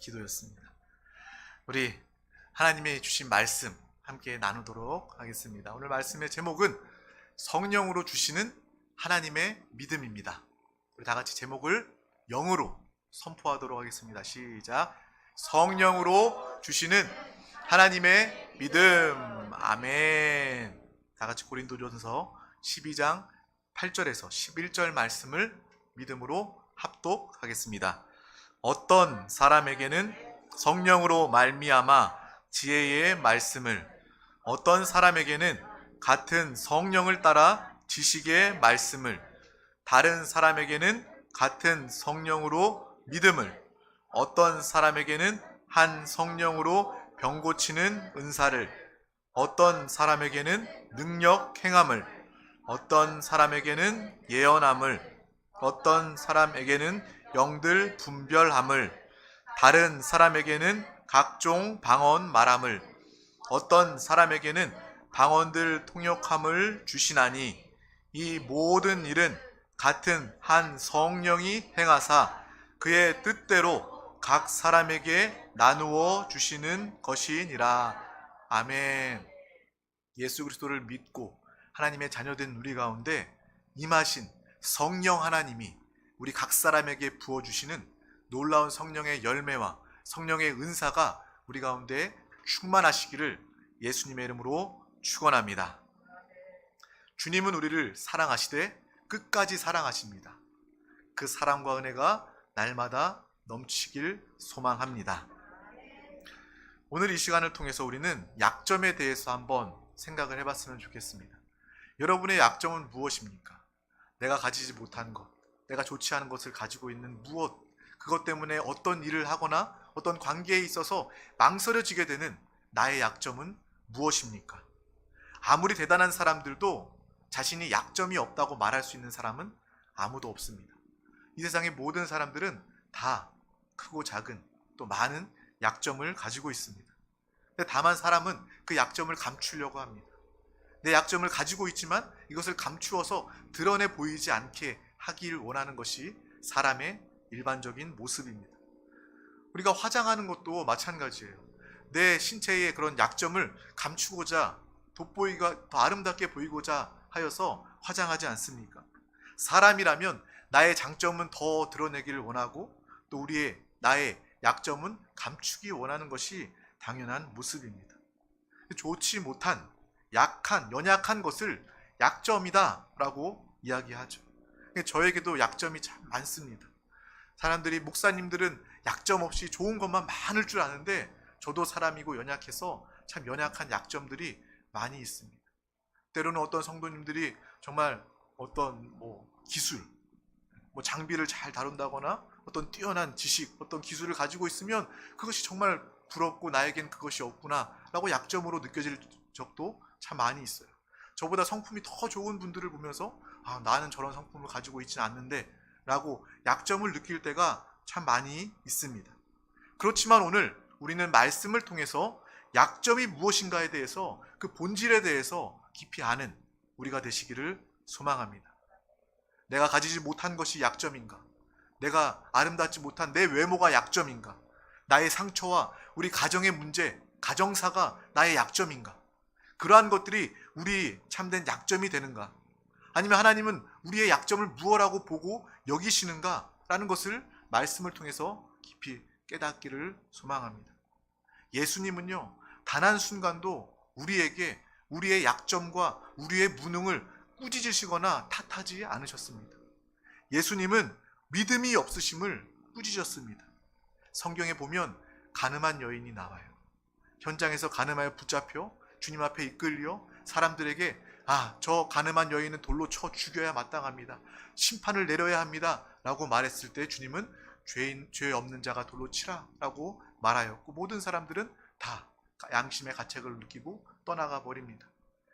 기도였습니다. 우리 하나님의 주신 말씀 함께 나누도록 하겠습니다. 오늘 말씀의 제목은 성령으로 주시는 하나님의 믿음입니다. 우리 다 같이 제목을 영으로 선포하도록 하겠습니다. 시작. 성령으로 주시는 하나님의 믿음. 아멘. 다 같이 고린도전서 12장 8절에서 11절 말씀을 믿음으로 합독하겠습니다. 어떤 사람에게는 성령으로 말미암아 지혜의 말씀을, 어떤 사람에게는 같은 성령을 따라 지식의 말씀을, 다른 사람에게는 같은 성령으로 믿음을, 어떤 사람에게는 한 성령으로 병 고치는 은사를, 어떤 사람에게는 능력 행함을, 어떤 사람에게는 예언함을, 어떤 사람에게는 영들 분별함을, 다른 사람에게는 각종 방언 말함을, 어떤 사람에게는 방언들 통역함을 주시나니 이 모든 일은 같은 한 성령이 행하사 그의 뜻대로 각 사람에게 나누어 주시는 것이니라. 아멘. 예수 그리스도를 믿고 하나님의 자녀된 우리 가운데 임하신 성령 하나님이 우리 각 사람에게 부어주시는 놀라운 성령의 열매와 성령의 은사가 우리 가운데 충만하시기를 예수님의 이름으로 축원합니다. 주님은 우리를 사랑하시되 끝까지 사랑하십니다. 그 사랑과 은혜가 날마다 넘치길 소망합니다. 오늘 이 시간을 통해서 우리는 약점에 대해서 한번 생각을 해봤으면 좋겠습니다. 여러분의 약점은 무엇입니까? 내가 가지지 못한 것, 내가 좋지 않은 것을 가지고 있는 무엇, 그것 때문에 어떤 일을 하거나 어떤 관계에 있어서 망설여지게 되는 나의 약점은 무엇입니까? 아무리 대단한 사람들도 자신이 약점이 없다고 말할 수 있는 사람은 아무도 없습니다. 이 세상의 모든 사람들은 다 크고 작은 또 많은 약점을 가지고 있습니다. 근데 다만 사람은 그 약점을 감추려고 합니다. 내 약점을 가지고 있지만 이것을 감추어서 드러내 보이지 않게 하기를 원하는 것이 사람의 일반적인 모습입니다. 우리가 화장하는 것도 마찬가지예요. 내 신체의 그런 약점을 감추고자 돋보이가 더 아름답게 보이고자 하여서 화장하지 않습니까? 사람이라면 나의 장점은 더 드러내기를 원하고 또 나의 약점은 감추기 원하는 것이 당연한 모습입니다. 좋지 못한 약한, 연약한 것을 약점이다 라고 이야기하죠. 저에게도 약점이 참 많습니다. 사람들이 목사님들은 약점 없이 좋은 것만 많을 줄 아는데 저도 사람이고 연약해서 참 연약한 약점들이 많이 있습니다. 때로는 어떤 성도님들이 정말 어떤 기술, 장비를 잘 다룬다거나 어떤 뛰어난 지식, 어떤 기술을 가지고 있으면 그것이 정말 부럽고 나에겐 그것이 없구나 라고 약점으로 느껴질 적도 참 많이 있어요. 저보다 성품이 더 좋은 분들을 보면서 나는 저런 성품을 가지고 있지는 않는데 라고 약점을 느낄 때가 참 많이 있습니다. 그렇지만 오늘 우리는 말씀을 통해서 약점이 무엇인가에 대해서 그 본질에 대해서 깊이 아는 우리가 되시기를 소망합니다. 내가 가지지 못한 것이 약점인가? 내가 아름답지 못한 내 외모가 약점인가? 나의 상처와 우리 가정의 문제, 가정사가 나의 약점인가? 그러한 것들이 우리 참된 약점이 되는가? 아니면 하나님은 우리의 약점을 무엇이라고 보고 여기시는가? 라는 것을 말씀을 통해서 깊이 깨닫기를 소망합니다. 예수님은요, 단 한순간도 우리에게 우리의 약점과 우리의 무능을 꾸짖으시거나 탓하지 않으셨습니다. 예수님은 믿음이 없으심을 꾸짖으셨습니다. 성경에 보면 가늠한 여인이 나와요. 현장에서 가늠하여 붙잡혀 주님 앞에 이끌려 사람들에게 저 가늠한 여인은 돌로 쳐 죽여야 마땅합니다. 심판을 내려야 합니다. 라고 말했을 때 주님은 죄 없는 자가 돌로 치라 라고 말하였고 모든 사람들은 다 양심의 가책을 느끼고 떠나가 버립니다.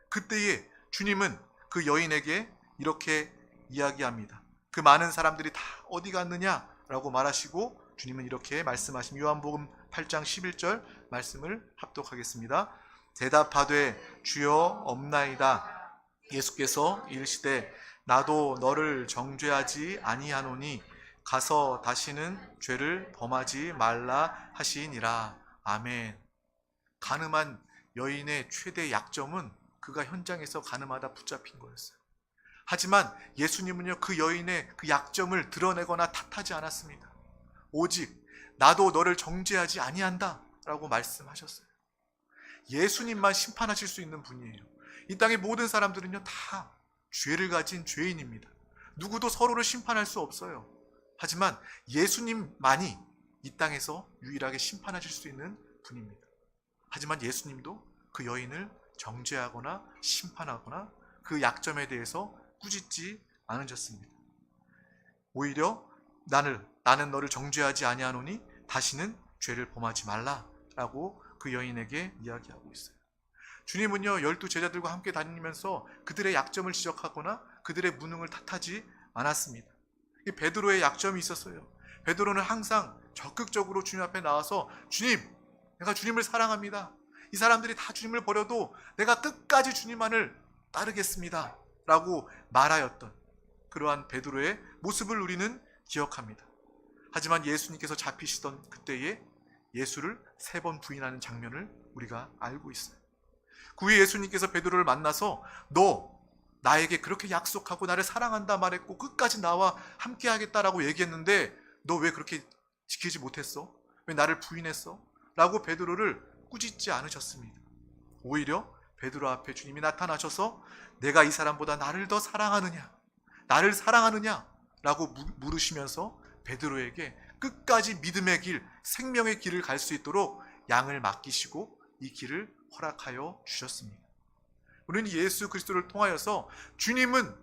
그때에 주님은 그 여인에게 이렇게 이야기합니다. 그 많은 사람들이 다 어디 갔느냐 라고 말하시고 주님은 이렇게 말씀하십니다. 요한복음 8장 11절 말씀을 합독하겠습니다. 대답하되 주여 없나이다. 예수께서 이르시되 나도 너를 정죄하지 아니하노니 가서 다시는 죄를 범하지 말라 하시니라. 아멘. 가늠한 여인의 최대 약점은 그가 현장에서 가늠하다 붙잡힌 거였어요. 하지만 예수님은요, 그 여인의 그 약점을 드러내거나 탓하지 않았습니다. 오직 나도 너를 정죄하지 아니한다 라고 말씀하셨어요. 예수님만 심판하실 수 있는 분이에요. 이 땅의 모든 사람들은요, 다 죄를 가진 죄인입니다. 누구도 서로를 심판할 수 없어요. 하지만 예수님만이 이 땅에서 유일하게 심판하실 수 있는 분입니다. 하지만 예수님도 그 여인을 정죄하거나 심판하거나 그 약점에 대해서 꾸짖지 않으셨습니다. 오히려 나는 너를 정죄하지 아니하노니 다시는 죄를 범하지 말라라고 그 여인에게 이야기하고 있어요. 주님은요, 12 제자들과 함께 다니면서 그들의 약점을 지적하거나 그들의 무능을 탓하지 않았습니다. 베드로의 약점이 있었어요. 베드로는 항상 적극적으로 주님 앞에 나와서 주님, 내가 주님을 사랑합니다. 이 사람들이 다 주님을 버려도 내가 끝까지 주님만을 따르겠습니다 라고 말하였던 그러한 베드로의 모습을 우리는 기억합니다. 하지만 예수님께서 잡히시던 그때에 예수를 3번 부인하는 장면을 우리가 알고 있어요. 그 후에 예수님께서 베드로를 만나서 너 나에게 그렇게 약속하고 나를 사랑한다 말했고 끝까지 나와 함께 하겠다라고 얘기했는데 너 왜 그렇게 지키지 못했어? 왜 나를 부인했어? 라고 베드로를 꾸짖지 않으셨습니다. 오히려 베드로 앞에 주님이 나타나셔서 내가 이 사람보다 나를 더 사랑하느냐? 나를 사랑하느냐? 라고 물으시면서 베드로에게 끝까지 믿음의 길, 생명의 길을 갈 수 있도록 양을 맡기시고 이 길을 허락하여 주셨습니다. 우리는 예수 그리스도를 통하여서 주님은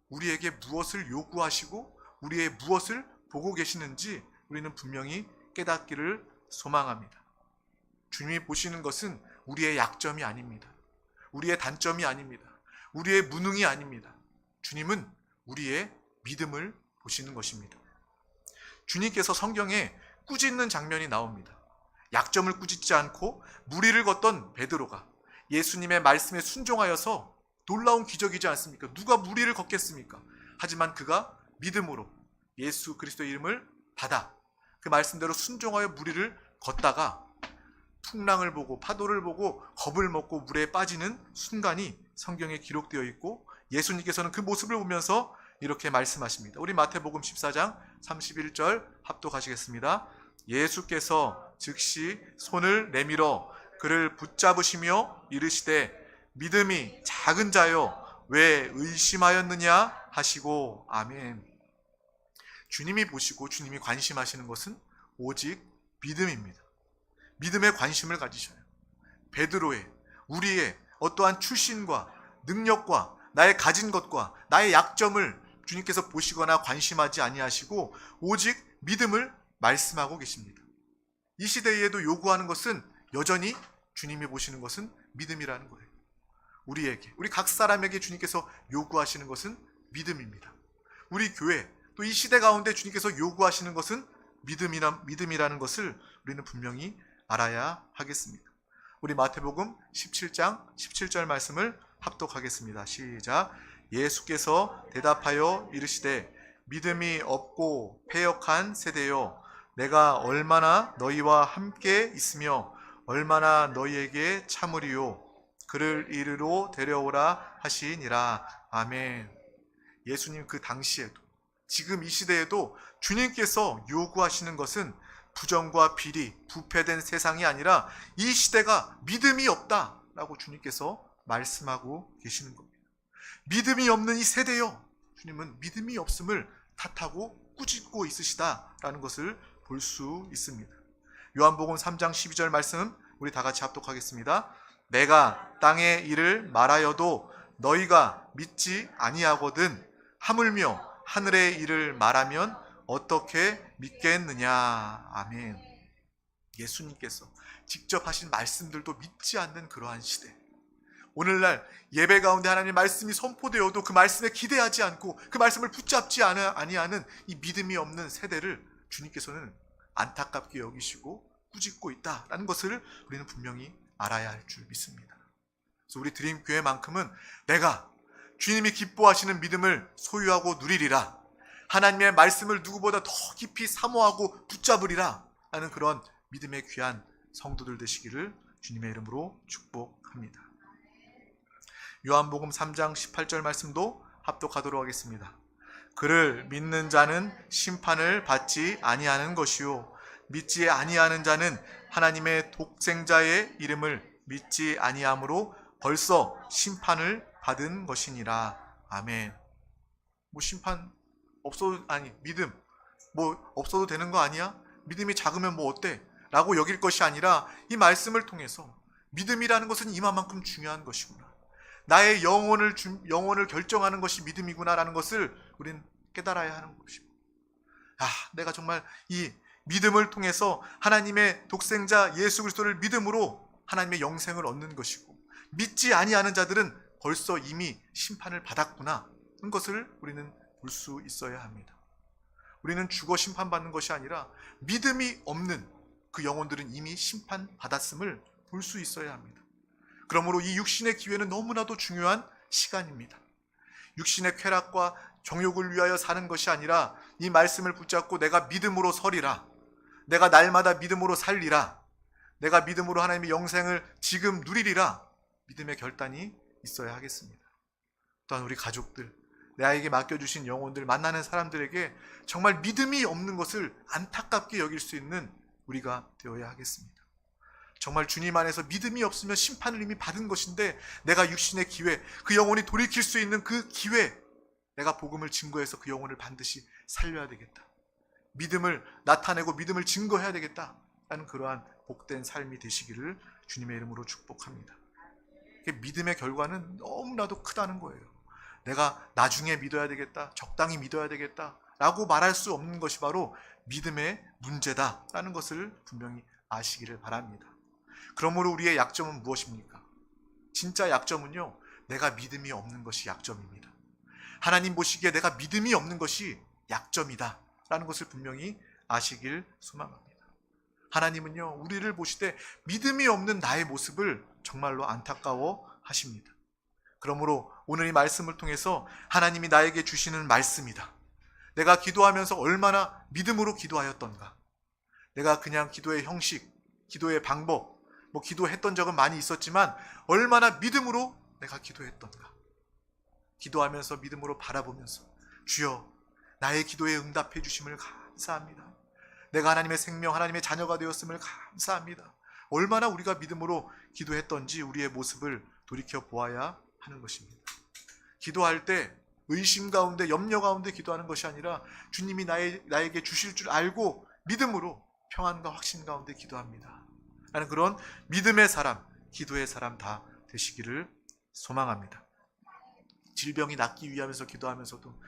우리에게 무엇을 요구하시고 우리의 무엇을 보고 계시는지 우리는 분명히 깨닫기를 소망합니다. 주님이 보시는 것은 우리의 약점이 아닙니다. 우리의 단점이 아닙니다. 우리의 무능이 아닙니다. 주님은 우리의 믿음을 보시는 것입니다. 주님께서 성경에 꾸짖는 장면이 나옵니다. 약점을 꾸짖지 않고 무리를 걷던 베드로가 예수님의 말씀에 순종하여서 놀라운 기적이지 않습니까? 누가 무리를 걷겠습니까? 하지만 그가 믿음으로 예수 그리스도의 이름을 받아 그 말씀대로 순종하여 무리를 걷다가 풍랑을 보고 파도를 보고 겁을 먹고 물에 빠지는 순간이 성경에 기록되어 있고 예수님께서는 그 모습을 보면서 이렇게 말씀하십니다. 우리 마태복음 14장 31절 합독하시겠습니다. 예수께서 즉시 손을 내밀어 그를 붙잡으시며 이르시되 믿음이 작은 자여 왜 의심하였느냐 하시고 아멘. 주님이 보시고 주님이 관심하시는 것은 오직 믿음입니다. 믿음에 관심을 가지셔요. 베드로의 우리의 어떠한 출신과 능력과 나의 가진 것과 나의 약점을 주님께서 보시거나 관심하지 아니하시고 오직 믿음을 말씀하고 계십니다. 이 시대에도 요구하는 것은 여전히 주님이 보시는 것은 믿음이라는 거예요. 우리 각 사람에게 주님께서 요구하시는 것은 믿음입니다. 우리 교회 또 이 시대 가운데 주님께서 요구하시는 것은 믿음이라는 것을 우리는 분명히 알아야 하겠습니다. 우리 마태복음 17장 17절 말씀을 합독하겠습니다. 시작. 예수께서 대답하여 이르시되 믿음이 없고 패역한 세대여 내가 얼마나 너희와 함께 있으며 얼마나 너희에게 참으리요 그를 이리로 데려오라 하시니라. 아멘. 예수님 그 당시에도 지금 이 시대에도 주님께서 요구하시는 것은 부정과 비리, 부패된 세상이 아니라 이 시대가 믿음이 없다라고 주님께서 말씀하고 계시는 겁니다. 믿음이 없는 이 세대여 주님은 믿음이 없음을 탓하고 꾸짖고 있으시다라는 것을 볼 수 있습니다. 요한복음 3장 12절 말씀 우리 다 같이 합독하겠습니다. 내가 땅의 일을 말하여도 너희가 믿지 아니하거든 하물며 하늘의 일을 말하면 어떻게 믿겠느냐. 아멘. 예수님께서 직접 하신 말씀들도 믿지 않는 그러한 시대. 오늘날 예배 가운데 하나님의 말씀이 선포되어도 그 말씀에 기대하지 않고 그 말씀을 붙잡지 아니하는 이 믿음이 없는 세대를 주님께서는 안타깝게 여기시고 꾸짖고 있다라는 것을 우리는 분명히 알아야 할 줄 믿습니다. 그래서 우리 드림교회만큼은 내가 주님이 기뻐하시는 믿음을 소유하고 누리리라. 하나님의 말씀을 누구보다 더 깊이 사모하고 붙잡으리라 하는 그런 믿음의 귀한 성도들 되시기를 주님의 이름으로 축복합니다. 요한복음 3장 18절 말씀도 합독하도록 하겠습니다. 그를 믿는 자는 심판을 받지 아니하는 것이요 믿지 아니하는 자는 하나님의 독생자의 이름을 믿지 아니함으로 벌써 심판을 받은 것이니라. 아멘. 심판 없어도, 믿음 없어도 되는 거 아니야? 믿음이 작으면 어때? 라고 여길 것이 아니라 이 말씀을 통해서 믿음이라는 것은 이만큼 중요한 것이구나. 나의 영혼을 결정하는 것이 믿음이구나 라는 것을 우리는 깨달아야 하는 것입니다. 내가 정말 이 믿음을 통해서 하나님의 독생자 예수 그리스도를 믿음으로 하나님의 영생을 얻는 것이고, 믿지 아니하는 자들은 벌써 이미 심판을 받았구나 하는 것을 우리는 볼 수 있어야 합니다. 우리는 죽어 심판받는 것이 아니라 믿음이 없는 그 영혼들은 이미 심판받았음을 볼 수 있어야 합니다. 그러므로 이 육신의 기회는 너무나도 중요한 시간입니다. 육신의 쾌락과 정욕을 위하여 사는 것이 아니라 이 말씀을 붙잡고 내가 믿음으로 서리라, 내가 날마다 믿음으로 살리라, 내가 믿음으로 하나님의 영생을 지금 누리리라, 믿음의 결단이 있어야 하겠습니다. 또한 우리 가족들, 나에게 맡겨주신 영혼들, 만나는 사람들에게 정말 믿음이 없는 것을 안타깝게 여길 수 있는 우리가 되어야 하겠습니다. 정말 주님 안에서 믿음이 없으면 심판을 이미 받은 것인데, 내가 육신의 기회, 그 영혼이 돌이킬 수 있는 그 기회, 내가 복음을 증거해서 그 영혼을 반드시 살려야 되겠다, 믿음을 나타내고 믿음을 증거해야 되겠다 라는 그러한 복된 삶이 되시기를 주님의 이름으로 축복합니다. 믿음의 결과는 너무나도 크다는 거예요. 내가 나중에 믿어야 되겠다, 적당히 믿어야 되겠다 라고 말할 수 없는 것이 바로 믿음의 문제다 라는 것을 분명히 아시기를 바랍니다. 그러므로 우리의 약점은 무엇입니까? 진짜 약점은요, 내가 믿음이 없는 것이 약점입니다. 하나님 보시기에 내가 믿음이 없는 것이 약점이다 라는 것을 분명히 아시길 소망합니다. 하나님은요, 우리를 보시되 믿음이 없는 나의 모습을 정말로 안타까워 하십니다. 그러므로 오늘 이 말씀을 통해서 하나님이 나에게 주시는 말씀이다. 내가 기도하면서 얼마나 믿음으로 기도하였던가. 내가 그냥 기도의 형식, 기도의 방법, 기도했던 적은 많이 있었지만 얼마나 믿음으로 내가 기도했던가. 기도하면서 믿음으로 바라보면서 주여, 나의 기도에 응답해 주심을 감사합니다. 내가 하나님의 생명, 하나님의 자녀가 되었음을 감사합니다. 얼마나 우리가 믿음으로 기도했던지 우리의 모습을 돌이켜 보아야 하는 것입니다. 기도할 때 의심 가운데, 염려 가운데 기도하는 것이 아니라 주님이 나에게 주실 줄 알고 믿음으로 평안과 확신 가운데 기도합니다 라는 그런 믿음의 사람, 기도의 사람 다 되시기를 소망합니다. 질병이 낫기 위하면서 기도하면서도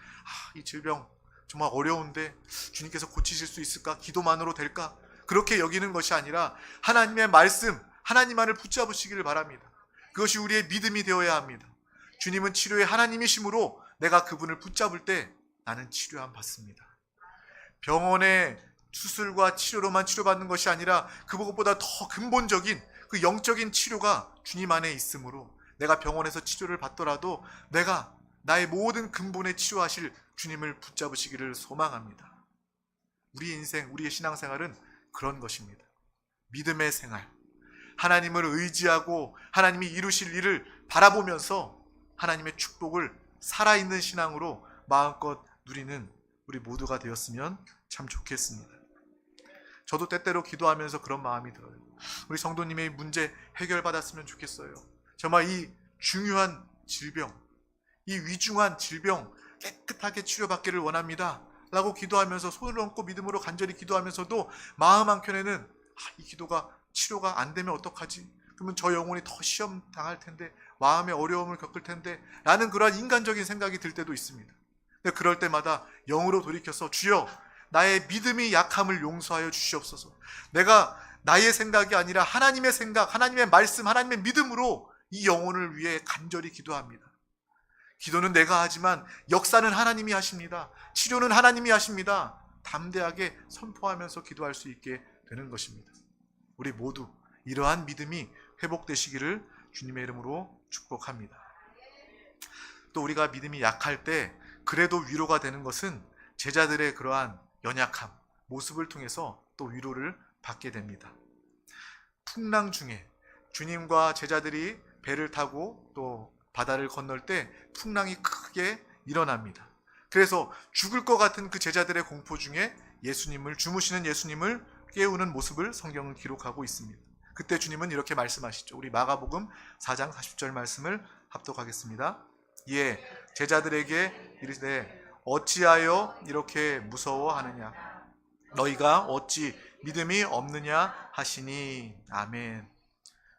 이 질병 정말 어려운데 주님께서 고치실 수 있을까? 기도만으로 될까? 그렇게 여기는 것이 아니라 하나님의 말씀, 하나님만을 붙잡으시기를 바랍니다. 그것이 우리의 믿음이 되어야 합니다. 주님은 치료의 하나님이시므로 내가 그분을 붙잡을 때 나는 치료함 받습니다. 병원의 수술과 치료로만 치료받는 것이 아니라 그것보다 더 근본적인 그 영적인 치료가 주님 안에 있으므로 내가 병원에서 치료를 받더라도 내가 나의 모든 근본에 치료하실 주님을 붙잡으시기를 소망합니다. 우리의 인생, 우리의 신앙생활은 그런 것입니다. 믿음의 생활, 하나님을 의지하고 하나님이 이루실 일을 바라보면서 하나님의 축복을 살아있는 신앙으로 마음껏 누리는 우리 모두가 되었으면 참 좋겠습니다. 저도 때때로 기도하면서 그런 마음이 들어요. 우리 성도님의 문제 해결받았으면 좋겠어요. 정말 이 중요한 질병, 이 위중한 질병 깨끗하게 치료받기를 원합니다 라고 기도하면서 손을 얹고 믿음으로 간절히 기도하면서도 마음 한켠에는 이 기도가 치료가 안 되면 어떡하지? 그러면 저 영혼이 더 시험 당할 텐데, 마음의 어려움을 겪을 텐데 라는 그러한 인간적인 생각이 들 때도 있습니다. 근데 그럴 때마다 영으로 돌이켜서 주여, 나의 믿음이 약함을 용서하여 주시옵소서. 내가 나의 생각이 아니라 하나님의 생각, 하나님의 말씀, 하나님의 믿음으로 이 영혼을 위해 간절히 기도합니다. 기도는 내가 하지만 역사는 하나님이 하십니다. 치료는 하나님이 하십니다. 담대하게 선포하면서 기도할 수 있게 되는 것입니다. 우리 모두 이러한 믿음이 회복되시기를 주님의 이름으로 축복합니다. 또 우리가 믿음이 약할 때 그래도 위로가 되는 것은 제자들의 그러한 연약함, 모습을 통해서 또 위로를 받게 됩니다. 풍랑 중에 주님과 제자들이 배를 타고 또 바다를 건널 때 풍랑이 크게 일어납니다. 그래서 죽을 것 같은 그 제자들의 공포 중에 주무시는 예수님을 깨우는 모습을 성경은 기록하고 있습니다. 그때 주님은 이렇게 말씀하시죠. 우리 마가복음 4장 40절 말씀을 합독하겠습니다. 이에 제자들에게 이르시되 어찌하여 이렇게 무서워하느냐? 너희가 어찌 믿음이 없느냐 하시니. 아멘.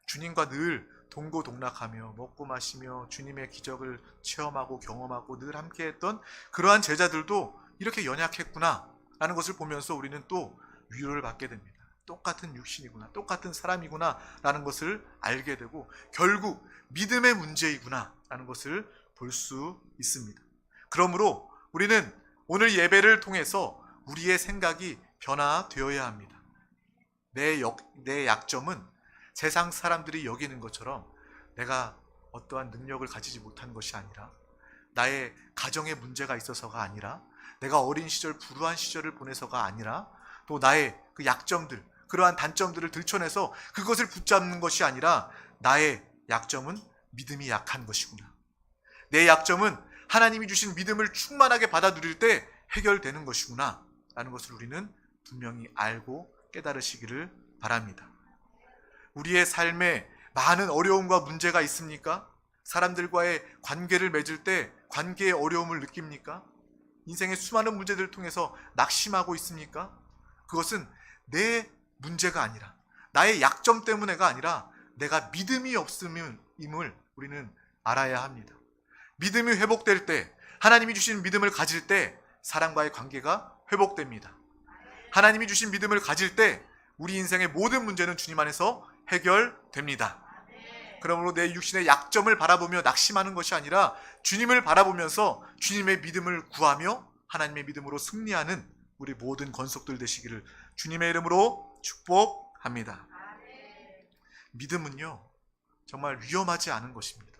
주님과 늘 동고동락하며 먹고 마시며 주님의 기적을 체험하고 경험하고 늘 함께했던 그러한 제자들도 이렇게 연약했구나 라는 것을 보면서 우리는 또 위로를 받게 됩니다. 똑같은 육신이구나, 똑같은 사람이구나 라는 것을 알게 되고 결국 믿음의 문제이구나 라는 것을 볼 수 있습니다. 그러므로 우리는 오늘 예배를 통해서 우리의 생각이 변화되어야 합니다. 내 약점은 세상 사람들이 여기는 것처럼 내가 어떠한 능력을 가지지 못한 것이 아니라, 나의 가정에 문제가 있어서가 아니라, 내가 어린 시절 불우한 시절을 보내서가 아니라, 또 나의 그 약점들, 그러한 단점들을 들춰내서 그것을 붙잡는 것이 아니라 나의 약점은 믿음이 약한 것이구나. 내 약점은 하나님이 주신 믿음을 충만하게 받아 누릴 때 해결되는 것이구나 라는 것을 우리는 분명히 알고 깨달으시기를 바랍니다. 우리의 삶에 많은 어려움과 문제가 있습니까? 사람들과의 관계를 맺을 때 관계의 어려움을 느낍니까? 인생의 수많은 문제들을 통해서 낙심하고 있습니까? 그것은 내 문제가 아니라, 나의 약점 때문에가 아니라 내가 믿음이 없음을 우리는 알아야 합니다. 믿음이 회복될 때, 하나님이 주신 믿음을 가질 때 사람과의 관계가 회복됩니다. 하나님이 주신 믿음을 가질 때 우리 인생의 모든 문제는 주님 안에서 해결됩니다. 그러므로 내 육신의 약점을 바라보며 낙심하는 것이 아니라 주님을 바라보면서 주님의 믿음을 구하며 하나님의 믿음으로 승리하는 우리 모든 권속들 되시기를 주님의 이름으로 축복합니다. 믿음은요, 정말 위험하지 않은 것입니다.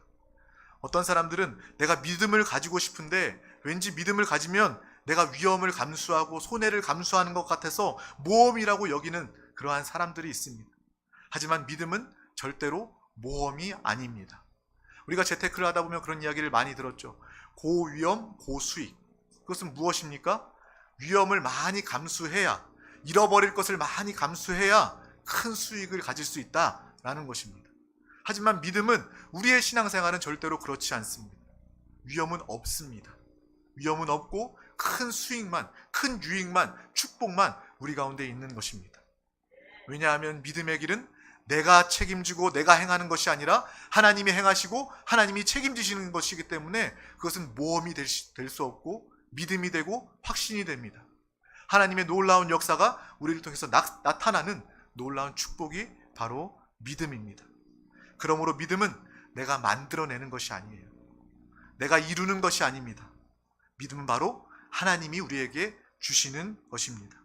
어떤 사람들은 내가 믿음을 가지고 싶은데 왠지 믿음을 가지면 내가 위험을 감수하고 손해를 감수하는 것 같아서 모험이라고 여기는 그러한 사람들이 있습니다. 하지만 믿음은 절대로 모험이 아닙니다. 우리가 재테크를 하다 보면 그런 이야기를 많이 들었죠. 고위험, 고수익. 그것은 무엇입니까? 위험을 많이 감수해야, 잃어버릴 것을 많이 감수해야 큰 수익을 가질 수 있다라는 것입니다. 하지만 믿음은, 우리의 신앙생활은 절대로 그렇지 않습니다. 위험은 없습니다. 위험은 없고 큰 수익만, 큰 유익만, 축복만 우리 가운데 있는 것입니다. 왜냐하면 믿음의 길은 내가 책임지고 내가 행하는 것이 아니라 하나님이 행하시고 하나님이 책임지시는 것이기 때문에 그것은 모험이 될 수 없고 믿음이 되고 확신이 됩니다. 하나님의 놀라운 역사가 우리를 통해서 나타나는 놀라운 축복이 바로 믿음입니다. 그러므로 믿음은 내가 만들어내는 것이 아니에요. 내가 이루는 것이 아닙니다. 믿음은 바로 하나님이 우리에게 주시는 것입니다.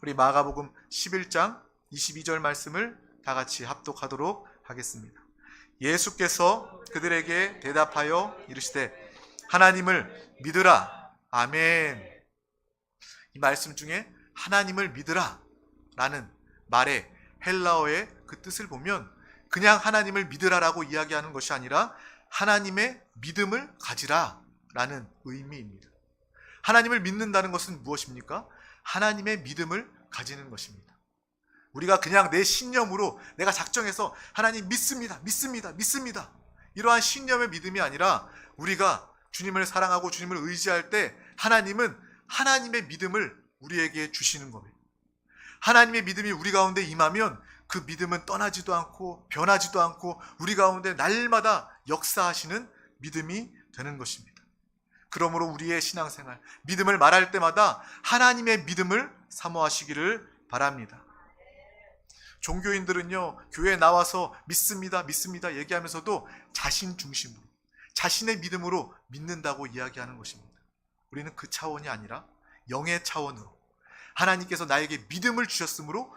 우리 마가복음 11장 22절 말씀을 다 같이 합독하도록 하겠습니다. 예수께서 그들에게 대답하여 이르시되 하나님을 믿으라. 아멘. 이 말씀 중에 하나님을 믿으라 라는 말의 헬라어의 그 뜻을 보면 그냥 하나님을 믿으라라고 이야기하는 것이 아니라 하나님의 믿음을 가지라 라는 의미입니다. 하나님을 믿는다는 것은 무엇입니까? 하나님의 믿음을 가지는 것입니다. 우리가 그냥 내 신념으로 내가 작정해서 하나님 믿습니다, 믿습니다, 믿습니다, 이러한 신념의 믿음이 아니라 우리가 주님을 사랑하고 주님을 의지할 때 하나님은 하나님의 믿음을 우리에게 주시는 겁니다. 하나님의 믿음이 우리 가운데 임하면 그 믿음은 떠나지도 않고 변하지도 않고 우리 가운데 날마다 역사하시는 믿음이 되는 것입니다. 그러므로 우리의 신앙생활, 믿음을 말할 때마다 하나님의 믿음을 사모하시기를 바랍니다. 종교인들은요, 교회에 나와서 믿습니다, 믿습니다 얘기하면서도 자신 중심으로, 자신의 믿음으로 믿는다고 이야기하는 것입니다. 우리는 그 차원이 아니라 영의 차원으로 하나님께서 나에게 믿음을 주셨으므로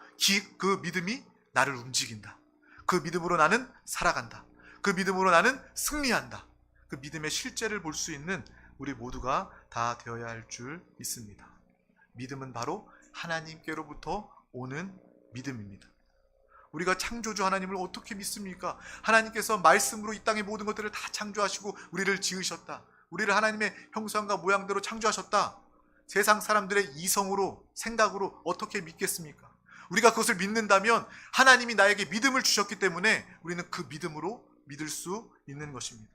그 믿음이 나를 움직인다. 그 믿음으로 나는 살아간다. 그 믿음으로 나는 승리한다. 그 믿음의 실제를 볼 수 있는 우리 모두가 다 되어야 할 줄 믿습니다. 믿음은 바로 하나님께로부터 오는 믿음입니다. 우리가 창조주 하나님을 어떻게 믿습니까? 하나님께서 말씀으로 이 땅의 모든 것들을 다 창조하시고 우리를 지으셨다. 우리를 하나님의 형상과 모양대로 창조하셨다. 세상 사람들의 이성으로, 생각으로 어떻게 믿겠습니까? 우리가 그것을 믿는다면 하나님이 나에게 믿음을 주셨기 때문에 우리는 그 믿음으로 믿을 수 있는 것입니다.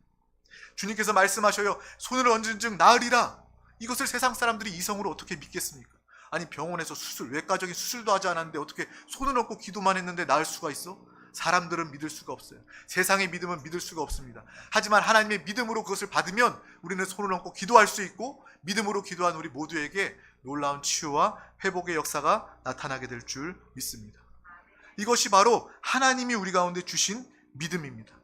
주님께서 말씀하셔요. 손을 얹은 즉 나으리라. 이것을 세상 사람들이 이성으로 어떻게 믿겠습니까? 아니 병원에서 외과적인 수술도 하지 않았는데 어떻게 손을 얹고 기도만 했는데 나을 수가 있어? 사람들은 믿을 수가 없어요. 세상의 믿음은 믿을 수가 없습니다. 하지만 하나님의 믿음으로 그것을 받으면 우리는 손을 얹고 기도할 수 있고 믿음으로 기도한 우리 모두에게 놀라운 치유와 회복의 역사가 나타나게 될 줄 믿습니다. 이것이 바로 하나님이 우리 가운데 주신 믿음입니다.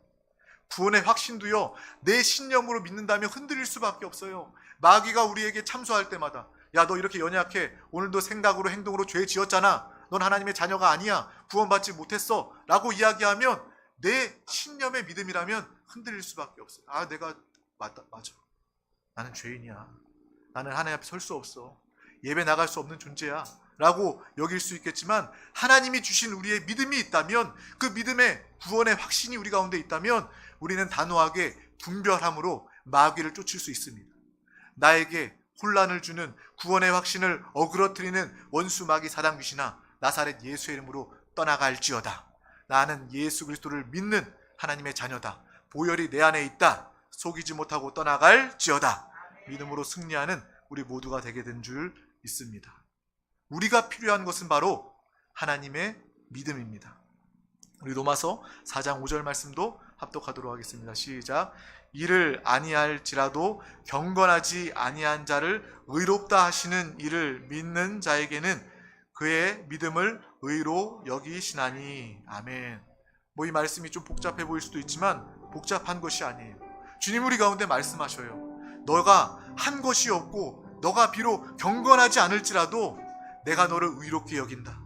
구원의 확신도요, 내 신념으로 믿는다면 흔들릴 수밖에 없어요. 마귀가 우리에게 참소할 때마다 야, 너 이렇게 연약해. 오늘도 생각으로 행동으로 죄 지었잖아. 넌 하나님의 자녀가 아니야. 구원받지 못했어. 라고 이야기하면 내 신념의 믿음이라면 흔들릴 수밖에 없어요. 아, 내가 맞아. 나는 죄인이야. 나는 하나님 앞에 설 수 없어. 예배 나갈 수 없는 존재야. 라고 여길 수 있겠지만 하나님이 주신 우리의 믿음이 있다면 그 믿음의 구원의 확신이 우리 가운데 있다면 우리는 단호하게 분별함으로 마귀를 쫓을 수 있습니다. 나에게 혼란을 주는 구원의 확신을 어그러뜨리는 원수 마귀 사단 귀신아 나사렛 예수의 이름으로 떠나갈지어다. 나는 예수 그리스도를 믿는 하나님의 자녀다. 보혈이 내 안에 있다. 속이지 못하고 떠나갈지어다. 믿음으로 승리하는 우리 모두가 되게 된 줄 믿습니다. 우리가 필요한 것은 바로 하나님의 믿음입니다. 우리 로마서 4장 5절 말씀도 합독하도록 하겠습니다. 시작. 이를 아니할지라도 경건하지 아니한 자를 의롭다 하시는 이를 믿는 자에게는 그의 믿음을 의로 여기시나니. 아멘. 이 말씀이 좀 복잡해 보일 수도 있지만 복잡한 것이 아니에요. 주님 우리 가운데 말씀하셔요. 너가 한 것이 없고 너가 비록 경건하지 않을지라도 내가 너를 의롭게 여긴다.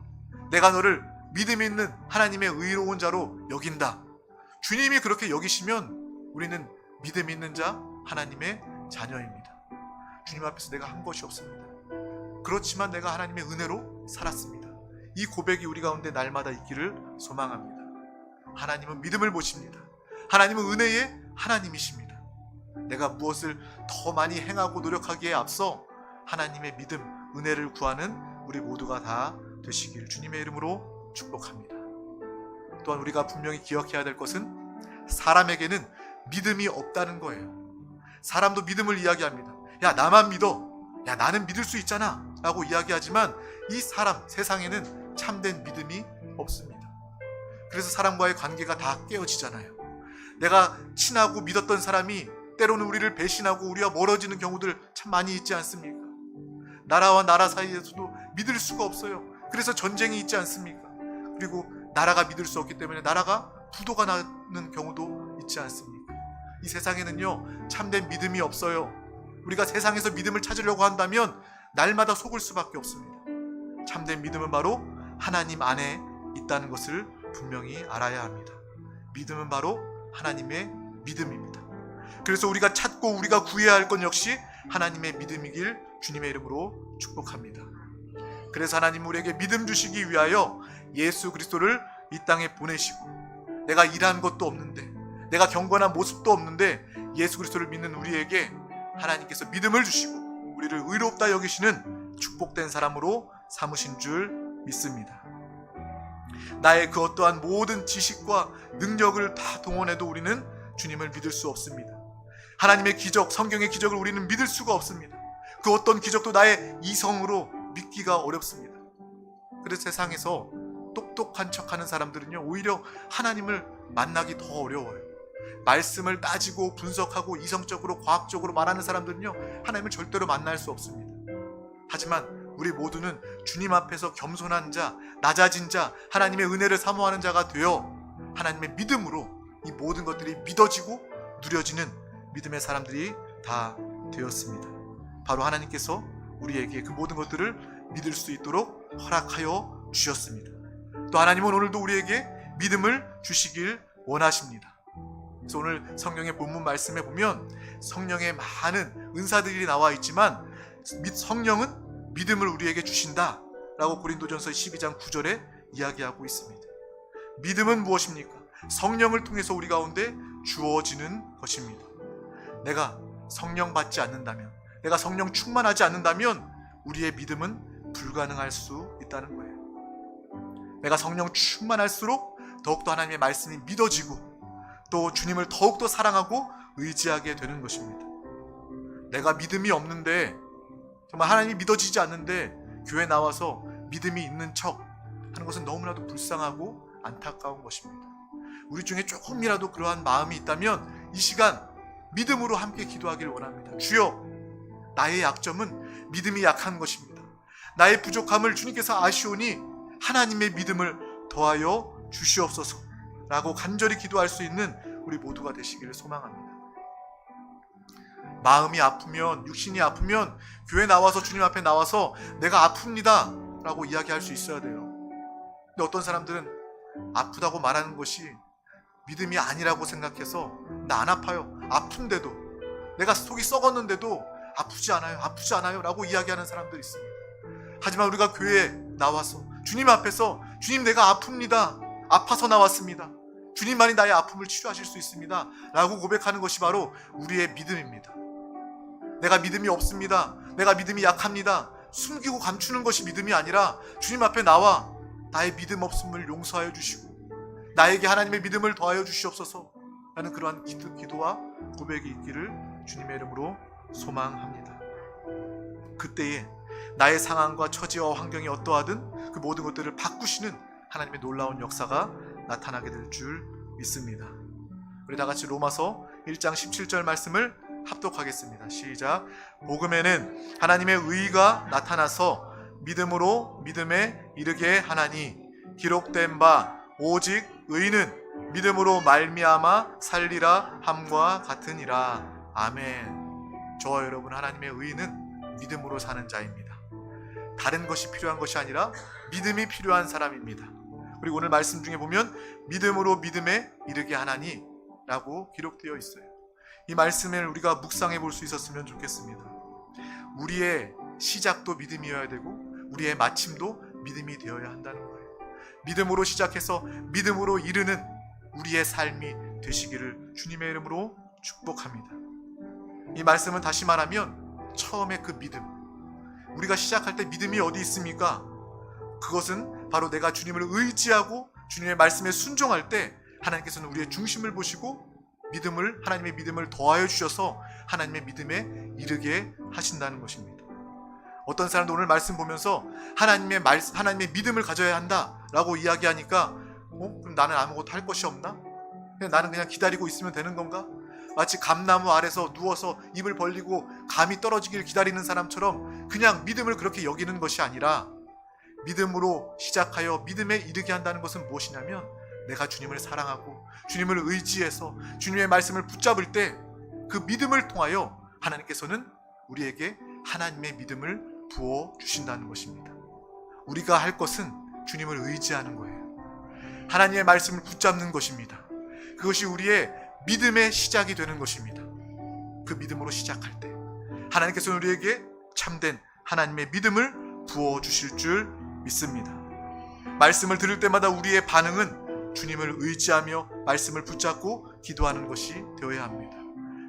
내가 너를 믿음 있는 하나님의 의로운 자로 여긴다. 주님이 그렇게 여기시면 우리는 믿음 있는 자 하나님의 자녀입니다. 주님 앞에서 내가 한 것이 없습니다. 그렇지만 내가 하나님의 은혜로 살았습니다. 이 고백이 우리 가운데 날마다 있기를 소망합니다. 하나님은 믿음을 보십니다. 하나님은 은혜의 하나님이십니다. 내가 무엇을 더 많이 행하고 노력하기에 앞서 하나님의 믿음, 은혜를 구하는 우리 모두가 다 되시길 주님의 이름으로 축복합니다. 또한 우리가 분명히 기억해야 될 것은 사람에게는 믿음이 없다는 거예요. 사람도 믿음을 이야기합니다. 야, 나만 믿어. 야, 나는 믿을 수 있잖아. 라고 이야기하지만 이 사람, 세상에는 참된 믿음이 없습니다. 그래서 사람과의 관계가 다 깨어지잖아요. 내가 친하고 믿었던 사람이 때로는 우리를 배신하고 우리와 멀어지는 경우들 참 많이 있지 않습니까? 나라와 나라 사이에서도 믿을 수가 없어요. 그래서 전쟁이 있지 않습니까? 그리고 나라가 믿을 수 없기 때문에 나라가 부도가 나는 경우도 있지 않습니까? 이 세상에는요, 참된 믿음이 없어요. 우리가 세상에서 믿음을 찾으려고 한다면 날마다 속을 수밖에 없습니다. 참된 믿음은 바로 하나님 안에 있다는 것을 분명히 알아야 합니다. 믿음은 바로 하나님의 믿음입니다. 그래서 우리가 찾고 우리가 구해야 할 것 역시 하나님의 믿음이길 주님의 이름으로 축복합니다. 그래서 하나님 우리에게 믿음 주시기 위하여 예수 그리스도를 이 땅에 보내시고 내가 일한 것도 없는데 내가 경건한 모습도 없는데 예수 그리스도를 믿는 우리에게 하나님께서 믿음을 주시고 우리를 의롭다 여기시는 축복된 사람으로 삼으신 줄 믿습니다. 나의 그 어떠한 모든 지식과 능력을 다 동원해도 우리는 주님을 믿을 수 없습니다. 하나님의 기적, 성경의 기적을 우리는 믿을 수가 없습니다. 그 어떤 기적도 나의 이성으로 믿기가 어렵습니다. 그래서 세상에서 똑똑한 척하는 사람들은요, 오히려 하나님을 만나기 더 어려워요. 말씀을 따지고 분석하고 이성적으로 과학적으로 말하는 사람들은요, 하나님을 절대로 만날 수 없습니다. 하지만 우리 모두는 주님 앞에서 겸손한 자, 낮아진 자, 하나님의 은혜를 사모하는 자가 되어 하나님의 믿음으로 이 모든 것들이 믿어지고 누려지는 믿음의 사람들이 다 되었습니다. 바로 하나님께서 우리에게 그 모든 것들을 믿을 수 있도록 허락하여 주셨습니다. 또 하나님은 오늘도 우리에게 믿음을 주시길 원하십니다. 그래서 오늘 성경의 본문 말씀에 보면 성령의 많은 은사들이 나와 있지만 성령은 믿음을 우리에게 주신다 라고 고린도전서 12장 9절에 이야기하고 있습니다. 믿음은 무엇입니까? 성령을 통해서 우리 가운데 주어지는 것입니다. 내가 성령 받지 않는다면, 내가 성령 충만하지 않는다면 우리의 믿음은 불가능할 수 있다는 거예요. 내가 성령 충만할수록 더욱더 하나님의 말씀이 믿어지고 또 주님을 더욱더 사랑하고 의지하게 되는 것입니다. 내가 믿음이 없는데, 정말 하나님이 믿어지지 않는데 교회 나와서 믿음이 있는 척 하는 것은 너무나도 불쌍하고 안타까운 것입니다. 우리 중에 조금이라도 그러한 마음이 있다면 이 시간 믿음으로 함께 기도하기를 원합니다. 주여, 나의 약점은 믿음이 약한 것입니다. 나의 부족함을 주님께서 아시오니 하나님의 믿음을 더하여 주시옵소서 라고 간절히 기도할 수 있는 우리 모두가 되시기를 소망합니다. 마음이 아프면, 육신이 아프면 교회 나와서 주님 앞에 나와서 내가 아픕니다 라고 이야기할 수 있어야 돼요. 근데 어떤 사람들은 아프다고 말하는 것이 믿음이 아니라고 생각해서 나 안 아파요, 아픈데도, 내가 속이 썩었는데도 아프지 않아요 라고 이야기하는 사람들이 있습니다. 하지만 우리가 교회에 나와서 주님 앞에서 주님, 내가 아픕니다, 아파서 나왔습니다, 주님만이 나의 아픔을 치료하실 수 있습니다 라고 고백하는 것이 바로 우리의 믿음입니다. 내가 믿음이 없습니다, 내가 믿음이 약합니다, 숨기고 감추는 것이 믿음이 아니라 주님 앞에 나와 나의 믿음 없음을 용서하여 주시고 나에게 하나님의 믿음을 더하여 주시옵소서 라는 그러한 기도와 고백이 있기를 주님의 이름으로 소망합니다. 그때에 나의 상황과 처지와 환경이 어떠하든 그 모든 것들을 바꾸시는 하나님의 놀라운 역사가 나타나게 될 줄 믿습니다. 우리 다 같이 로마서 1장 17절 말씀을 합독하겠습니다. 시작. 복음에는 하나님의 의가 나타나서 믿음으로 믿음에 이르게 하나니 기록된 바 오직 의는 믿음으로 말미암아 살리라 함과 같으니라. 아멘. 저와 여러분, 하나님의 의는 믿음으로 사는 자입니다. 다른 것이 필요한 것이 아니라 믿음이 필요한 사람입니다. 그리고 오늘 말씀 중에 보면 믿음으로 믿음에 이르게 하나니 라고 기록되어 있어요. 이 말씀을 우리가 묵상해 볼 수 있었으면 좋겠습니다. 우리의 시작도 믿음이어야 되고 우리의 마침도 믿음이 되어야 한다는 거예요. 믿음으로 시작해서 믿음으로 이르는 우리의 삶이 되시기를 주님의 이름으로 축복합니다. 이 말씀은 다시 말하면 처음에 그 믿음, 우리가 시작할 때 믿음이 어디 있습니까? 그것은 바로 내가 주님을 의지하고 주님의 말씀에 순종할 때 하나님께서는 우리의 중심을 보시고 하나님의 믿음을 더하여 주셔서 하나님의 믿음에 이르게 하신다는 것입니다. 어떤 사람도 오늘 말씀 보면서 하나님의 믿음을 가져야 한다라고 이야기하니까 그럼 나는 아무것도 할 것이 없나? 나는 그냥 기다리고 있으면 되는 건가? 마치 감나무 아래서 누워서 입을 벌리고 감이 떨어지길 기다리는 사람처럼 그냥 믿음을 그렇게 여기는 것이 아니라 믿음으로 시작하여 믿음에 이르게 한다는 것은 무엇이냐면 내가 주님을 사랑하고 주님을 의지해서 주님의 말씀을 붙잡을 때 그 믿음을 통하여 하나님께서는 우리에게 하나님의 믿음을 부어 주신다는 것입니다. 우리가 할 것은 주님을 의지하는 거예요. 하나님의 말씀을 붙잡는 것입니다. 그것이 우리의 믿음의 시작이 되는 것입니다. 그 믿음으로 시작할 때 하나님께서는 우리에게 참된 하나님의 믿음을 부어 주실 줄 믿습니다. 말씀을 들을 때마다 우리의 반응은 주님을 의지하며 말씀을 붙잡고 기도하는 것이 되어야 합니다.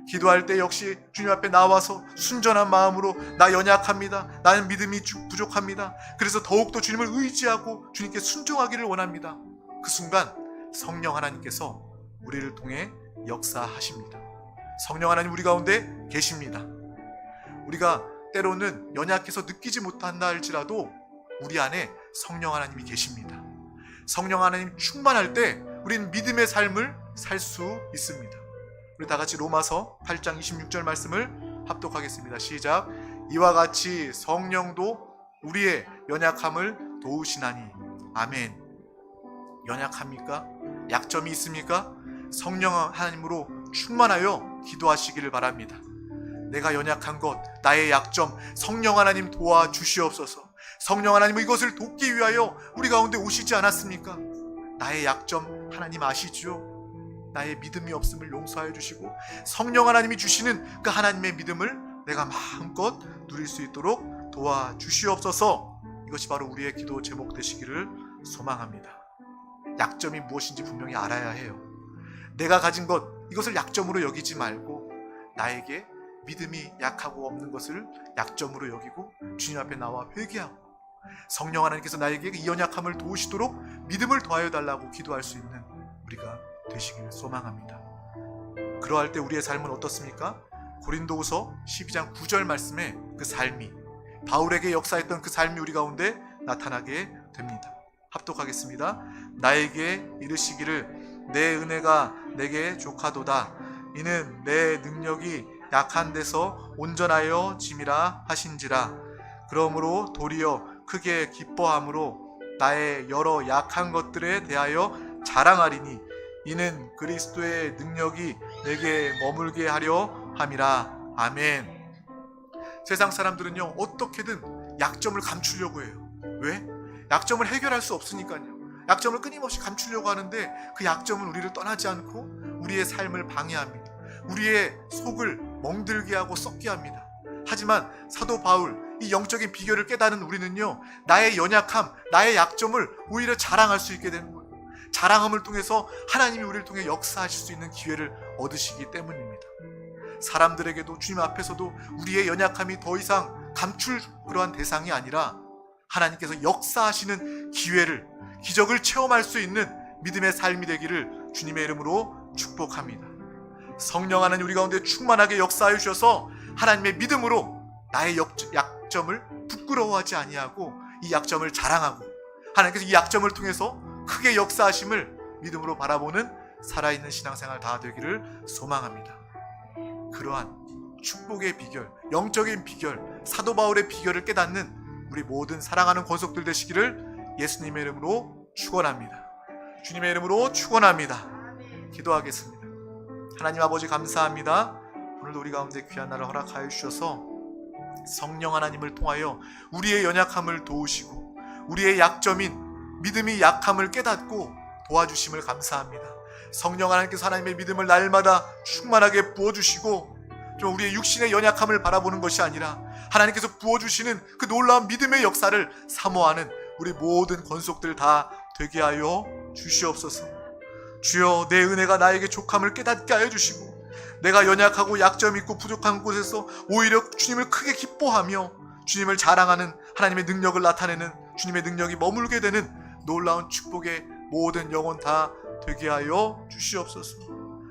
기도할 때 역시 주님 앞에 나와서 순전한 마음으로 나 연약합니다, 나는 믿음이 부족합니다, 그래서 더욱더 주님을 의지하고 주님께 순종하기를 원합니다. 그 순간 성령 하나님께서 우리를 통해 역사하십니다. 성령 하나님 우리 가운데 계십니다. 우리가 때로는 연약해서 느끼지 못한다 할지라도 우리 안에 성령 하나님이 계십니다. 성령 하나님 충만할 때 우리는 믿음의 삶을 살 수 있습니다. 우리 다 같이 로마서 8장 26절 말씀을 합독하겠습니다. 시작. 이와 같이 성령도 우리의 연약함을 도우시나니. 아멘. 연약합니까? 약점이 있습니까? 성령 하나님으로 충만하여 기도하시기를 바랍니다. 내가 연약한 것, 나의 약점, 성령 하나님 도와주시옵소서. 성령 하나님 이것을 돕기 위하여 우리 가운데 오시지 않았습니까? 나의 약점 하나님 아시죠? 나의 믿음이 없음을 용서하여 주시고 성령 하나님이 주시는 그 하나님의 믿음을 내가 마음껏 누릴 수 있도록 도와주시옵소서. 이것이 바로 우리의 기도 제목 되시기를 소망합니다. 약점이 무엇인지 분명히 알아야 해요. 내가 가진 것, 이것을 약점으로 여기지 말고 나에게 믿음이 약하고 없는 것을 약점으로 여기고 주님 앞에 나와 회개하고 성령 하나님께서 나에게 이 연약함을 도우시도록 믿음을 더하여 달라고 기도할 수 있는 우리가 되시기를 소망합니다. 그러할 때 우리의 삶은 어떻습니까? 고린도후서 12장 9절 말씀에 그 삶이, 바울에게 역사했던 그 삶이 우리 가운데 나타나게 됩니다. 합독하겠습니다. 나에게 이르시기를 내 은혜가 내게 족하도다. 이는 내 능력이 약한 데서 온전하여 짐이라 하신지라. 그러므로 도리어 크게 기뻐함으로 나의 여러 약한 것들에 대하여 자랑하리니 이는 그리스도의 능력이 내게 머물게 하려 함이라. 아멘. 세상 사람들은요, 어떻게든 약점을 감추려고 해요. 왜? 약점을 해결할 수 없으니까요. 약점을 끊임없이 감추려고 하는데 그 약점은 우리를 떠나지 않고 우리의 삶을 방해합니다. 우리의 속을 멍들게 하고 썩게 합니다. 하지만 사도 바울, 이 영적인 비결을 깨달은 우리는요, 나의 연약함, 나의 약점을 오히려 자랑할 수 있게 되는 거예요. 자랑함을 통해서 하나님이 우리를 통해 역사하실 수 있는 기회를 얻으시기 때문입니다. 사람들에게도 주님 앞에서도 우리의 연약함이 더 이상 감출 그러한 대상이 아니라 하나님께서 역사하시는 기회를, 기적을 체험할 수 있는 믿음의 삶이 되기를 주님의 이름으로 축복합니다. 성령 하나님 우리 가운데 충만하게 역사하여 주셔서 하나님의 믿음으로 나의 약점을 부끄러워하지 아니하고 이 약점을 자랑하고 하나님께서 이 약점을 통해서 크게 역사하심을 믿음으로 바라보는 살아있는 신앙생활 다 되기를 소망합니다. 그러한 축복의 비결, 영적인 비결, 사도 바울의 비결을 깨닫는 우리 모든 사랑하는 권속들 되시기를 예수님의 이름으로 축원합니다. 주님의 이름으로 축원합니다. 기도하겠습니다. 하나님 아버지 감사합니다. 오늘도 우리 가운데 귀한 날을 허락하여 주셔서 성령 하나님을 통하여 우리의 연약함을 도우시고 우리의 약점인 믿음이 약함을 깨닫고 도와주심을 감사합니다. 성령 하나님께서 하나님의 믿음을 날마다 충만하게 부어주시고 좀 우리의 육신의 연약함을 바라보는 것이 아니라 하나님께서 부어주시는 그 놀라운 믿음의 역사를 사모하는 우리 모든 권속들 다 되게 하여 주시옵소서. 주여, 내 은혜가 나에게 족함을 깨닫게 하여 주시고 내가 연약하고 약점 있고 부족한 곳에서 오히려 주님을 크게 기뻐하며 주님을 자랑하는 하나님의 능력을 나타내는 주님의 능력이 머물게 되는 놀라운 축복의 모든 영혼 다 되게 하여 주시옵소서.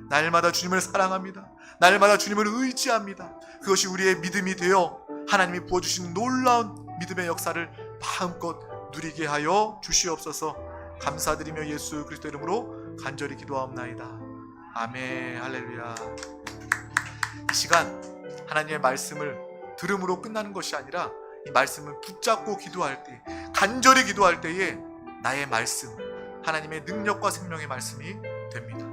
날마다 주님을 사랑합니다. 날마다 주님을 의지합니다. 그것이 우리의 믿음이 되어 하나님이 부어주시는 놀라운 믿음의 역사를 마음껏 누리게 하여 주시옵소서. 감사드리며 예수 그리스도 이름으로 간절히 기도하옵나이다. 아멘. 할렐루야. 이 시간 하나님의 말씀을 들음으로 끝나는 것이 아니라 이 말씀을 붙잡고 기도할 때, 간절히 기도할 때에 나의 말씀, 하나님의 능력과 생명의 말씀이 됩니다.